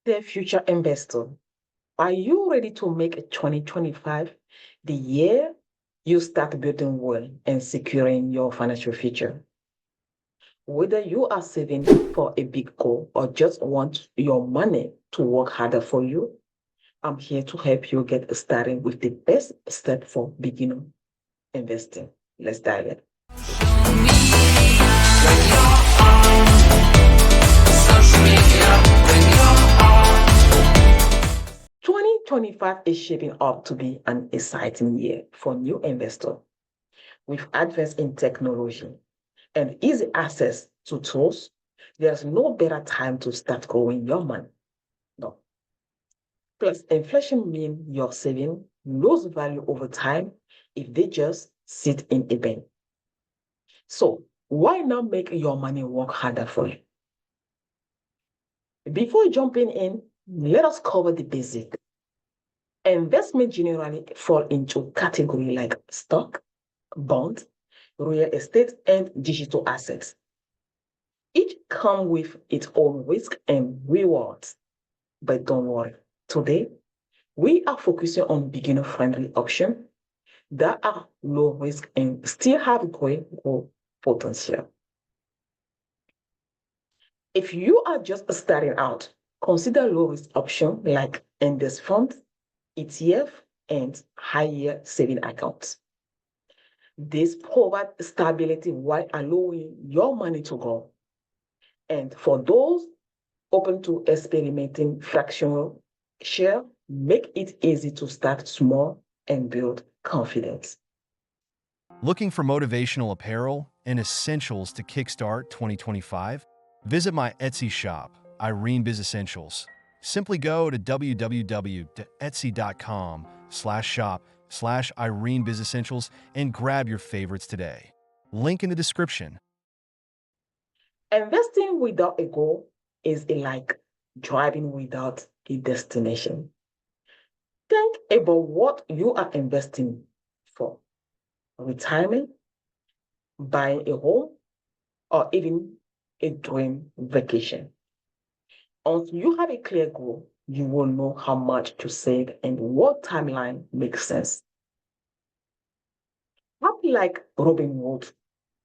Dear future investor, are you ready to make 2025 the year you start building wealth and securing your financial future? Whether you are saving for a big goal or just want your money to work harder for you, I'm here to help you get started with the best step for beginner investing. Let's dive in. 2025 is shaping up to be an exciting year for new investors. With advance in technology and easy access to tools, there's no better time to start growing your money. No. Plus, inflation means your savings lose value over time if they just sit in a bank. So, why not make your money work harder for you? Before jumping in, let us cover the basics. Investment generally fall into categories like stock, bonds, real estate, and digital assets. Each come with its own risk and rewards. But don't worry, today we are focusing on beginner-friendly options that are low risk and still have great growth potential. If you are just starting out, consider low-risk options like index funds, ETF, and high-yield saving accounts. This provides stability while allowing your money to grow. And for those open to experimenting fractional share, make it easy to start small and build confidence. Looking for motivational apparel and essentials to kickstart 2025? Visit my Etsy shop, Irene Biz Essentials. Simply go to www.etsy.com/shop/Irene Biz Essentials and grab your favorites today. Link in the description. Investing without a goal is like driving without a destination. Think about what you are investing for: retirement, buying a home, or even a dream vacation. Once you have a clear goal, you will know how much to save and what timeline makes sense. Apps like Robinhood,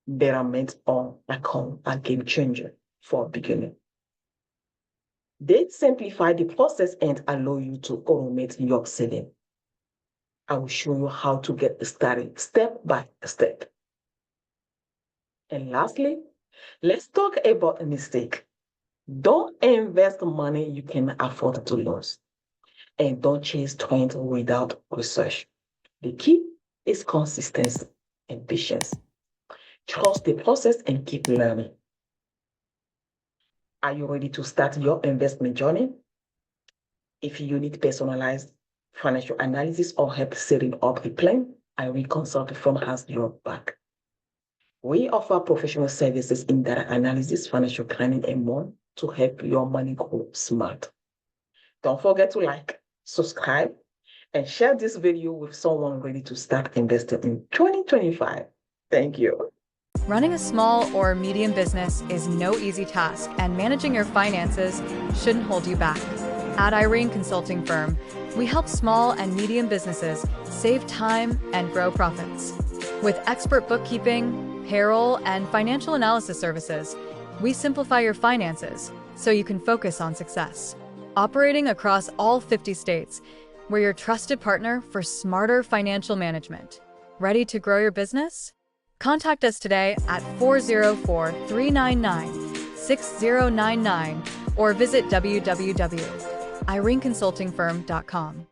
Betterment, or Account are game changer for beginners. They simplify the process and allow you to automate your saving. I will show you how to get started step by step. And lastly, let's talk about a mistake. Don't invest money you can afford to lose. And don't chase trends without research. The key is consistency and patience. Trust the process and keep learning. Are you ready to start your investment journey? If you need personalized financial analysis or help setting up a plan, Irene Consulting Firm has your back. We offer professional services in data analysis, financial planning, and more to help your money grow smart. Don't forget to like, subscribe, and share this video with someone ready to start investing in 2025. Thank you. Running a small or medium business is no easy task, and managing your finances shouldn't hold you back. At Irene Consulting Firm, we help small and medium businesses save time and grow profits. With expert bookkeeping, payroll, and financial analysis services, we simplify your finances so you can focus on success. Operating across all 50 states, we're your trusted partner for smarter financial management. Ready to grow your business? Contact us today at 404-399-6099 or visit www.ireneconsultingfirm.com.